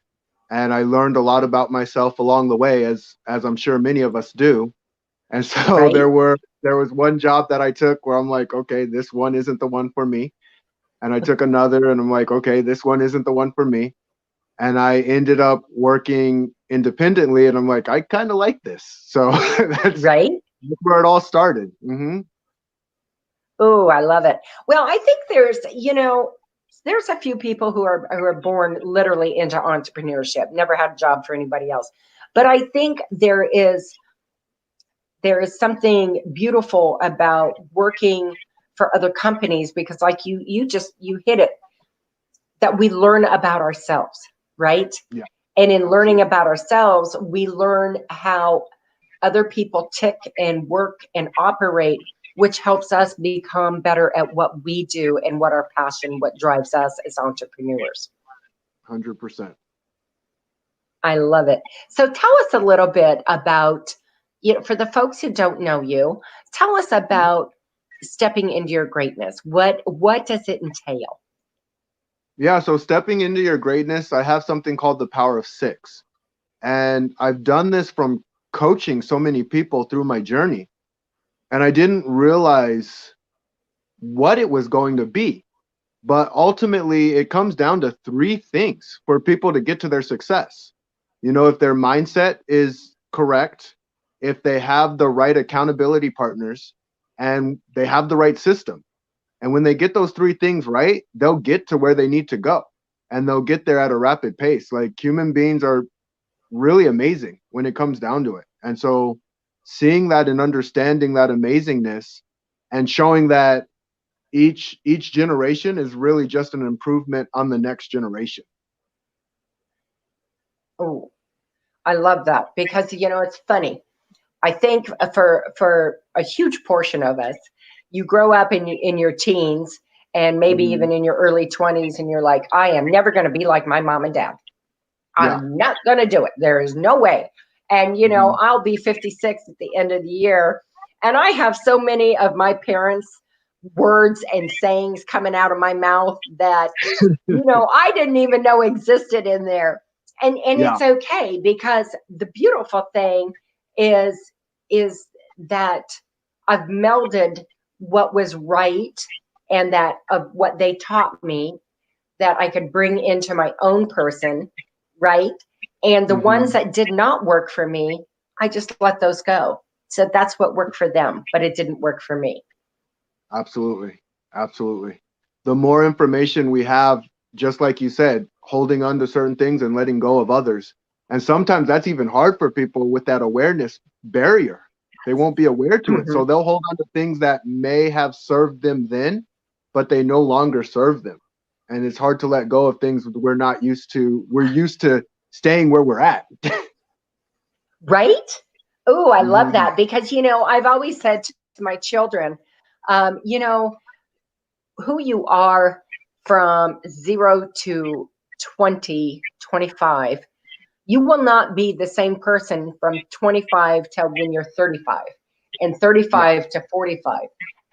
and I learned a lot about myself along the way, as I'm sure many of us do. And so Right. there was one job that I took where I'm like, okay, this one isn't the one for me. And I took another, and I'm like, okay, this one isn't the one for me. And I ended up working independently, and I'm like, I kind of like this. So that's Right. where it all started. Mm-hmm. Oh, I love it. Well, I think there's a few people who are born literally into entrepreneurship, never had a job for anybody else. But I think there is something beautiful about working for other companies, because like you hit it, that we learn about ourselves, right? Yeah. And in learning about ourselves, we learn how other people tick and work and operate, which helps us become better at what we do and what our passion, what drives us as entrepreneurs. 100%. I love it. So tell us a little bit about, for the folks who don't know you, tell us about stepping into your greatness. What does it entail? Yeah, so stepping into your greatness, I have something called the Power of Six. And I've done this from coaching so many people through my journey. And I didn't realize what it was going to be. But ultimately, it comes down to three things for people to get to their success. If their mindset is correct, if they have the right accountability partners, and they have the right system. And when they get those three things right, they'll get to where they need to go. And they'll get there at a rapid pace. Like, human beings are really amazing when it comes down to it. And so seeing that and understanding that amazingness and showing that each generation is really just an improvement on the next generation. Oh, I love that because, it's funny. I think for a huge portion of us, you grow up in your teens and maybe even in your early 20s, and you're like, I am never going to be like my mom and dad. I'm not going to do it. There is no way. And, I'll be 56 at the end of the year. And I have so many of my parents' words and sayings coming out of my mouth that, I didn't even know existed in there. And it's okay, because the beautiful thing is that I've melded what was right and that of what they taught me that I could bring into my own person, right? And the ones that did not work for me, I just let those go. So that's what worked for them, but it didn't work for me. Absolutely. Absolutely. The more information we have, just like you said, holding on to certain things and letting go of others. And sometimes that's even hard for people with that awareness barrier. They won't be aware to it. So they'll hold on to things that may have served them then, but they no longer serve them. And it's hard to let go of things we're not used to. We're used to staying where we're at. Right? Oh, I love that, because, I've always said to my children, who you are from 0 to 20, 25, you will not be the same person from 25 till when you're 35, and 35 to 45,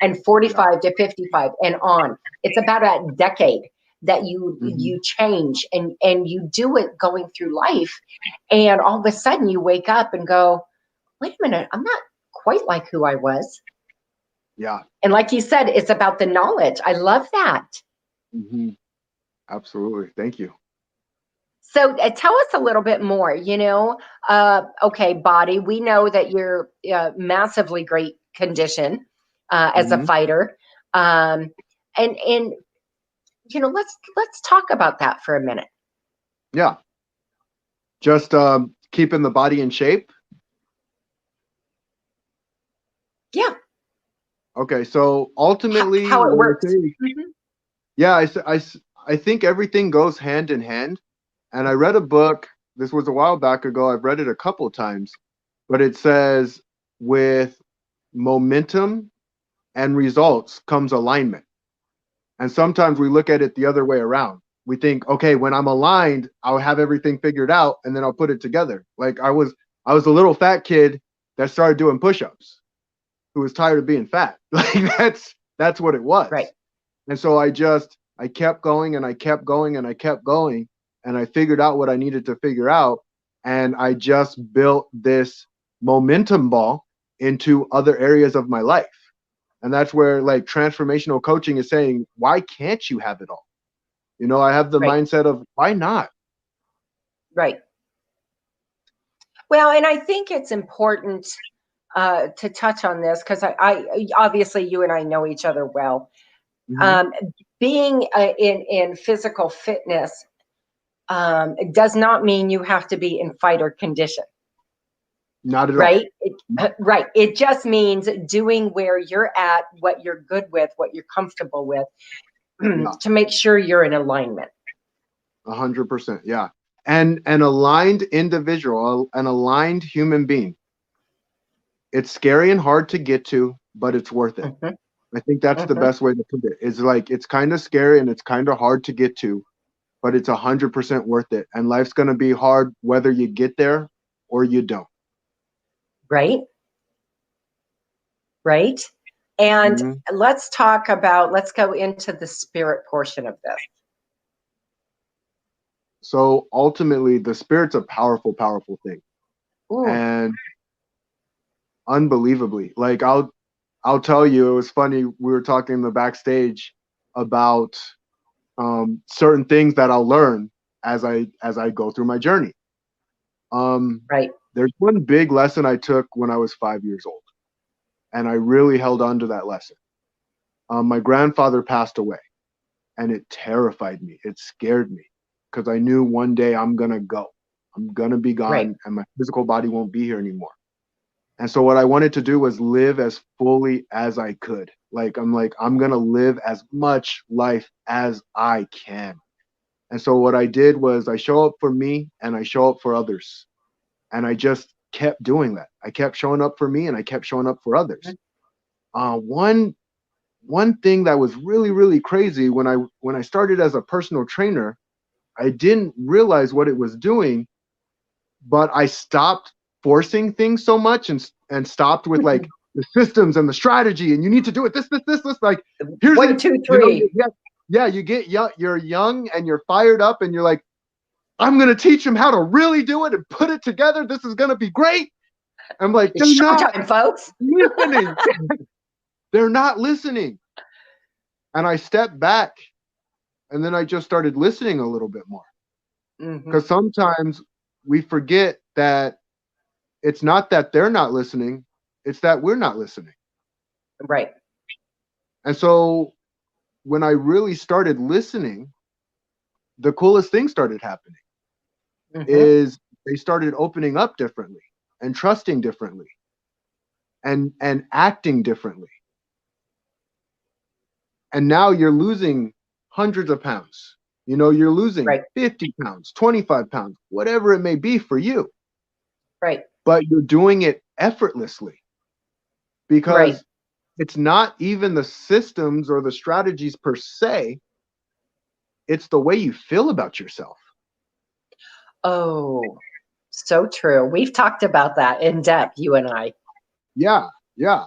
and 45 to 55, and on. It's about a decade that you change, and you do it going through life, and all of a sudden you wake up and go, wait a minute, I'm not quite like who I was. Yeah. And like you said, it's about the knowledge. I love that. Absolutely. Thank you. So tell us a little bit more, okay, body, we know that you're massively great condition as a fighter. And let's talk about that for a minute. Yeah. Just keeping the body in shape. Yeah. Okay. So ultimately, how it works. Yeah, I think everything goes hand in hand. And I read a book, this was a while back ago, I've read it a couple of times, but it says with momentum and results comes alignment. And sometimes we look at it the other way around. We think, okay, when I'm aligned, I'll have everything figured out and then I'll put it together. Like I was a little fat kid that started doing push-ups, who was tired of being fat. Like that's what it was. Right. And so I kept going and I kept going and I kept going. And I figured out what I needed to figure out. And I just built this momentum ball into other areas of my life. And that's where like transformational coaching is saying, why can't you have it all? I have the mindset of why not? Right. Well, and I think it's important to touch on this because I obviously you and I know each other well. Being in physical fitness it does not mean you have to be in fighter condition. Not at all. Right? Right. It just means doing where you're at, what you're good with, what you're comfortable with, to make sure you're in alignment. 100%. Yeah. And an aligned individual, an aligned human being. It's scary and hard to get to, but it's worth it. I think that's the best way to put it. Is like, it's kind of scary and it's kind of hard to get to, but it's 100% worth it. And life's going to be hard whether you get there or you don't. Right. Right. And let's go into the spirit portion of this. So ultimately, the spirit's a powerful, powerful thing. Ooh. And unbelievably, like I'll tell you, it was funny. We were talking in the backstage about certain things that I'll learn as I go through my journey. Right. There's one big lesson I took when I was 5 years old, and I really held on to that lesson. My grandfather passed away, and it terrified me. It scared me because I knew one day I'm gonna go. I'm gonna be gone, and my physical body won't be here anymore. And so what I wanted to do was live as fully as I could, Like, I'm going to live as much life as I can. And so what I did was I show up for me and I show up for others. And I just kept doing that. I kept showing up for me and I kept showing up for others. One thing that was really, really crazy when I started as a personal trainer, I didn't realize what it was doing, but I stopped forcing things so much and stopped with like the systems and the strategy, and you need to do it this. Like, here's 1, 2, 3. You get you're young and you're fired up and you're like, I'm gonna teach them how to really do it and put it together. This is gonna be great. I'm like, It's showtime, folks. Listening. They're not listening. And I stepped back and then I just started listening a little bit more. Because sometimes we forget that it's not that they're not listening, it's that we're not listening. Right. And so when I really started listening, the coolest thing started happening. Is they started opening up differently and trusting differently and acting differently. And now you're losing hundreds of pounds. You know, you're losing 50 pounds, 25 pounds, whatever it may be for you. Right. But you're doing it effortlessly because it's not even the systems or the strategies per se. It's the way you feel about yourself. Oh, so true. We've talked about that in depth, you and I. Yeah.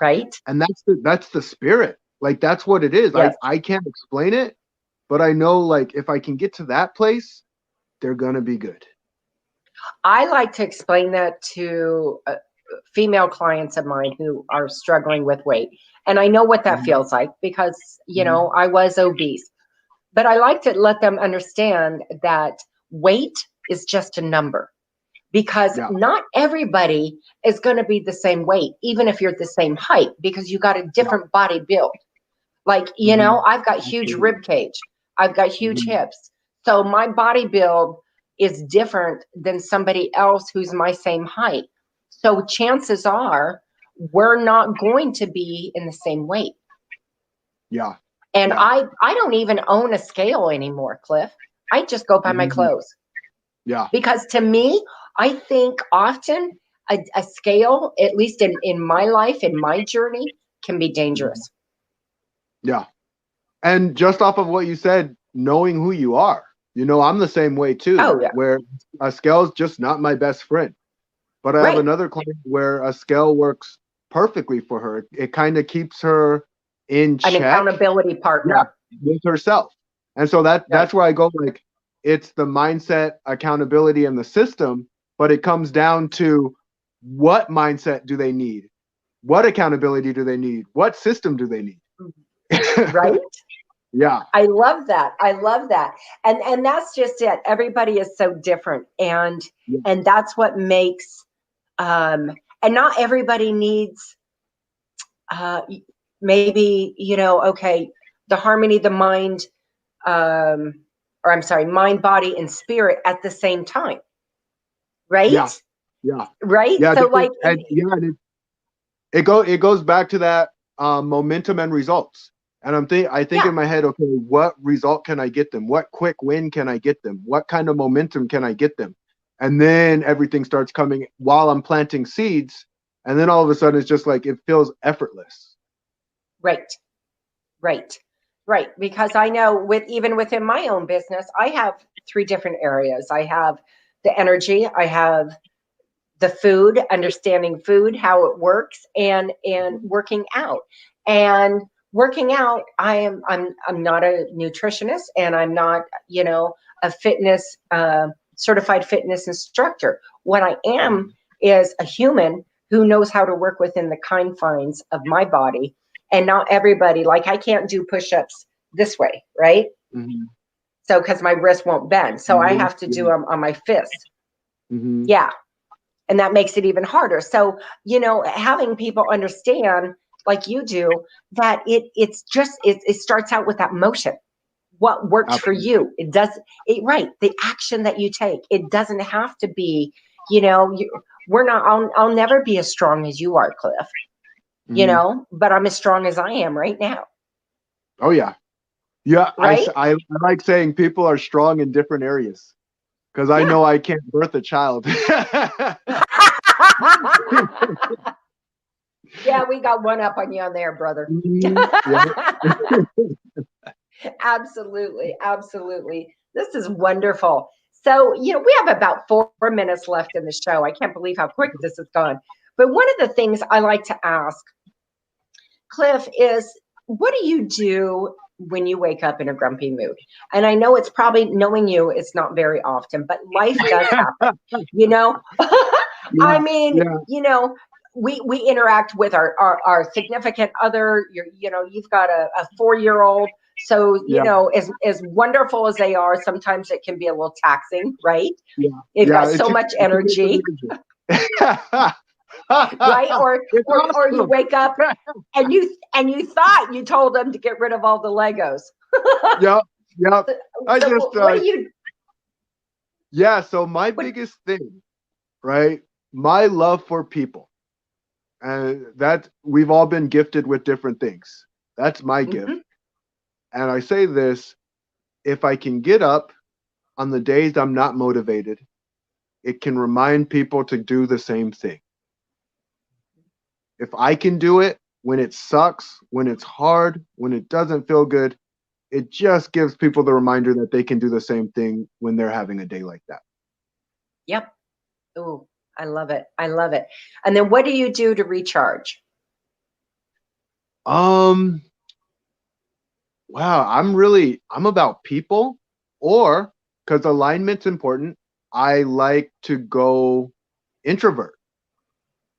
Right. And that's the spirit. Like, that's what it is. Yes. I can't explain it, but I know, like, if I can get to that place, they're gonna be good. I like to explain that to female clients of mine who are struggling with weight. And I know what that feels like because, you know, I was obese. But I like to let them understand that weight is just a number, because not everybody is going to be the same weight, even if you're the same height, because you got a different body build. Like, you know, I've got huge rib cage. I've got huge hips. So my body build is different than somebody else who's my same height. So chances are we're not going to be in the same weight. Yeah. And I don't even own a scale anymore, Cliff. I just go by my clothes. Yeah. Because to me, I think often a scale, at least in my life, in my journey, can be dangerous. Yeah. And just off of what you said, knowing who you are, you know, I'm the same way too. Oh, yeah. Where a scale is just not my best friend. But I have another client where a scale works perfectly for her. It kind of keeps her in check. An accountability partner. With herself. And so that's where I go, like, it's the mindset, accountability, and the system, but it comes down to what mindset do they need? What accountability do they need? What system do they need? Right? Yeah. I love that. I love that. And that's just it. Everybody is so different. And that's what makes and not everybody needs maybe, you know, okay, the harmony, the mind, mind, body, and spirit at the same time. Right? Yeah. Right? Yeah, So like it goes back to that momentum and results. And I think in my head, okay, what result can I get them? What quick win can I get them? What kind of momentum can I get them? And then everything starts coming while I'm planting seeds. And then all of a sudden it's just like, it feels effortless. Right. Because I know even within my own business, I have 3 different areas. I have the energy, I have the food, understanding food, how it works, and working out. And working out, I'm not a nutritionist, and I'm not, you know, a fitness certified fitness instructor. What I am is a human who knows how to work within the confines of my body. And not everybody, like, I can't do push-ups this way, right? So because my wrist won't bend, so I have to do them on my fist. Yeah. And that makes it even harder. So, you know, having people understand, like you do, that it starts out with that motion. What works for you? The action that you take. It doesn't have to be, you know, I'll never be as strong as you are, Cliff. you know, but I'm as strong as I am right now. Oh yeah. Yeah. Right? I like saying people are strong in different areas because I know I can't birth a child. Yeah, we got one up on you on there, brother. Absolutely. Absolutely. This is wonderful. So, you know, we have about 4 minutes left in the show. I can't believe how quick this has gone. But one of the things I like to ask Cliff is, what do you do when you wake up in a grumpy mood? And I know it's probably, knowing you, it's not very often, but life does happen, you know? I mean, you know, we interact with our significant other. You know, you've got a 4-year-old. So, you know, as wonderful as they are, sometimes it can be a little taxing, right? Yeah. You've got so much energy. Right? Or you wake up and you thought you told them to get rid of all the Legos. Yep. So what do you? Yeah. So my biggest thing, right? My love for people, and that we've all been gifted with different things. That's my gift. And I say this: if I can get up on the days I'm not motivated, it can remind people to do the same thing. If I can do it when it sucks, when it's hard, when it doesn't feel good, it just gives people the reminder that they can do the same thing when they're having a day like that. Yep. Oh, I love it. I love it. And then what do you do to recharge? Wow, I'm about people, or because alignment's important, I like to go introvert.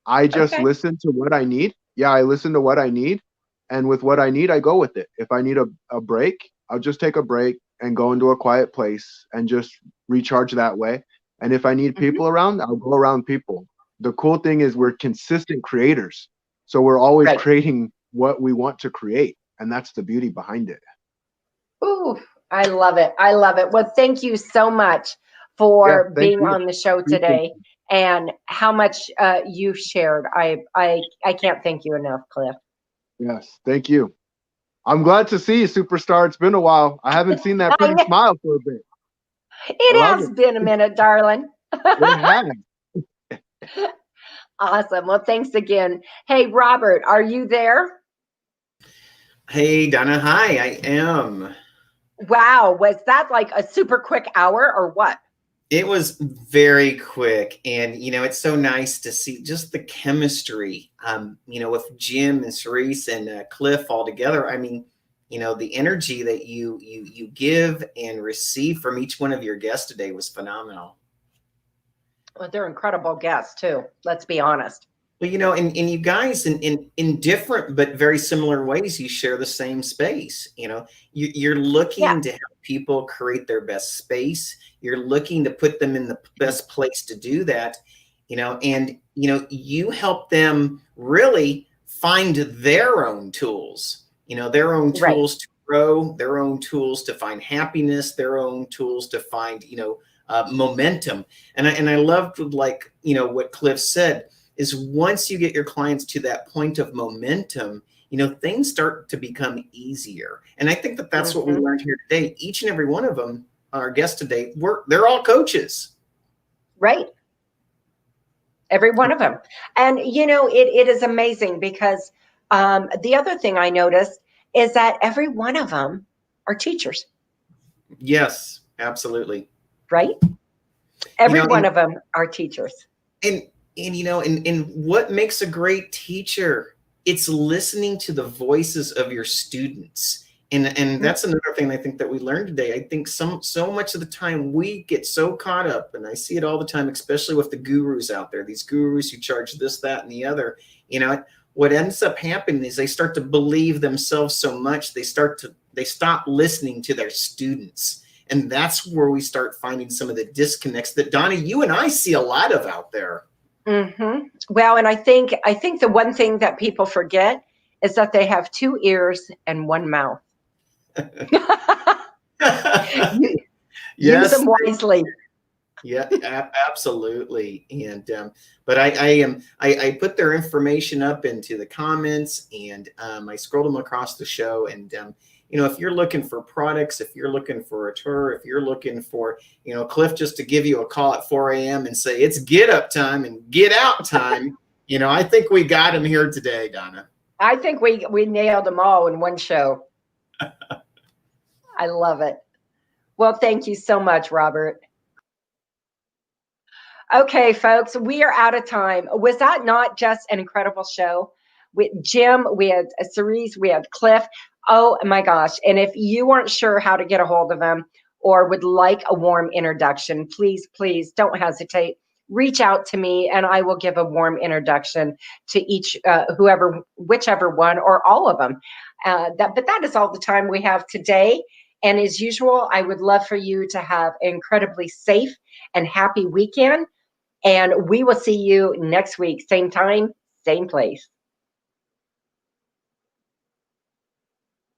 I just listen to what I need. Yeah, I listen to what I need. And with what I need, I go with it. If I need a break, I'll just take a break and go into a quiet place and just recharge that way. And if I need people around, I'll go around people. The cool thing is we're consistent creators. So we're always creating what we want to create. And that's the beauty behind it. Ooh, I love it. I love it. Well, thank you so much for being on the show today and how much you've shared. I can't thank you enough, Cliff. Yes, thank you. I'm glad to see you, superstar. It's been a while. I haven't seen that pretty smile for a bit. It has been a minute, darling. It has. Awesome. Well, thanks again. Hey, Robert, are you there? Hey, Donna. Hi, I am. Wow. Was that like a super quick hour or what? It was very quick. And, you know, it's so nice to see just the chemistry, you know, with Jim and Cerise and Cliff all together. I mean, you know, the energy that you give and receive from each one of your guests today was phenomenal. Well, they're incredible guests too. Let's be honest. Well, you know, and you guys in different but very similar ways, you share the same space. You know, you're looking to help people create their best space. You're looking to put them in the best place to do that, you know, and, you know, you help them really find their own tools, you know, their own tools to grow, their own tools to find happiness, their own tools to find, you know, momentum. And I loved, like, you know, what Cliff said is once you get your clients to that point of momentum, you know, things start to become easier. And I think that that's what we learned here today. Each and every one of them, our guests today, they're all coaches. Right. Every one of them. And, you know, it is amazing because the other thing I noticed is that every one of them are teachers. Yes, absolutely. Right. Every one of them are teachers. And you know, and what makes a great teacher? It's listening to the voices of your students. And that's another thing I think that we learned today. I think so much of the time we get so caught up, and I see it all the time, especially with the gurus out there, these gurus who charge this, that, and the other. You know, what ends up happening is they start to believe themselves so much, they stop listening to their students. And that's where we start finding some of the disconnects that, Donna, you and I see a lot of out there. Well, and I think the one thing that people forget is that they have 2 ears and 1 mouth. Use them wisely. Yeah, absolutely. And but I put their information up into the comments, and I scrolled them across the show. And if you're looking for products, if you're looking for a tour, if you're looking for Cliff just to give you a call at 4 a.m. and say it's get up time and get out time, I think we got him here today, Donna. I think we nailed them all in one show. I love it. Well, thank you so much, Robert. Okay, folks, we are out of time. Was that not just an incredible show? With Jim, we had Cerise, we had Cliff. Oh my gosh. And if you weren't sure how to get a hold of them or would like a warm introduction, please, please don't hesitate. Reach out to me and I will give a warm introduction to each, whichever one or all of them. But that is all the time we have today. And as usual, I would love for you to have an incredibly safe and happy weekend. And we will see you next week, same time, same place.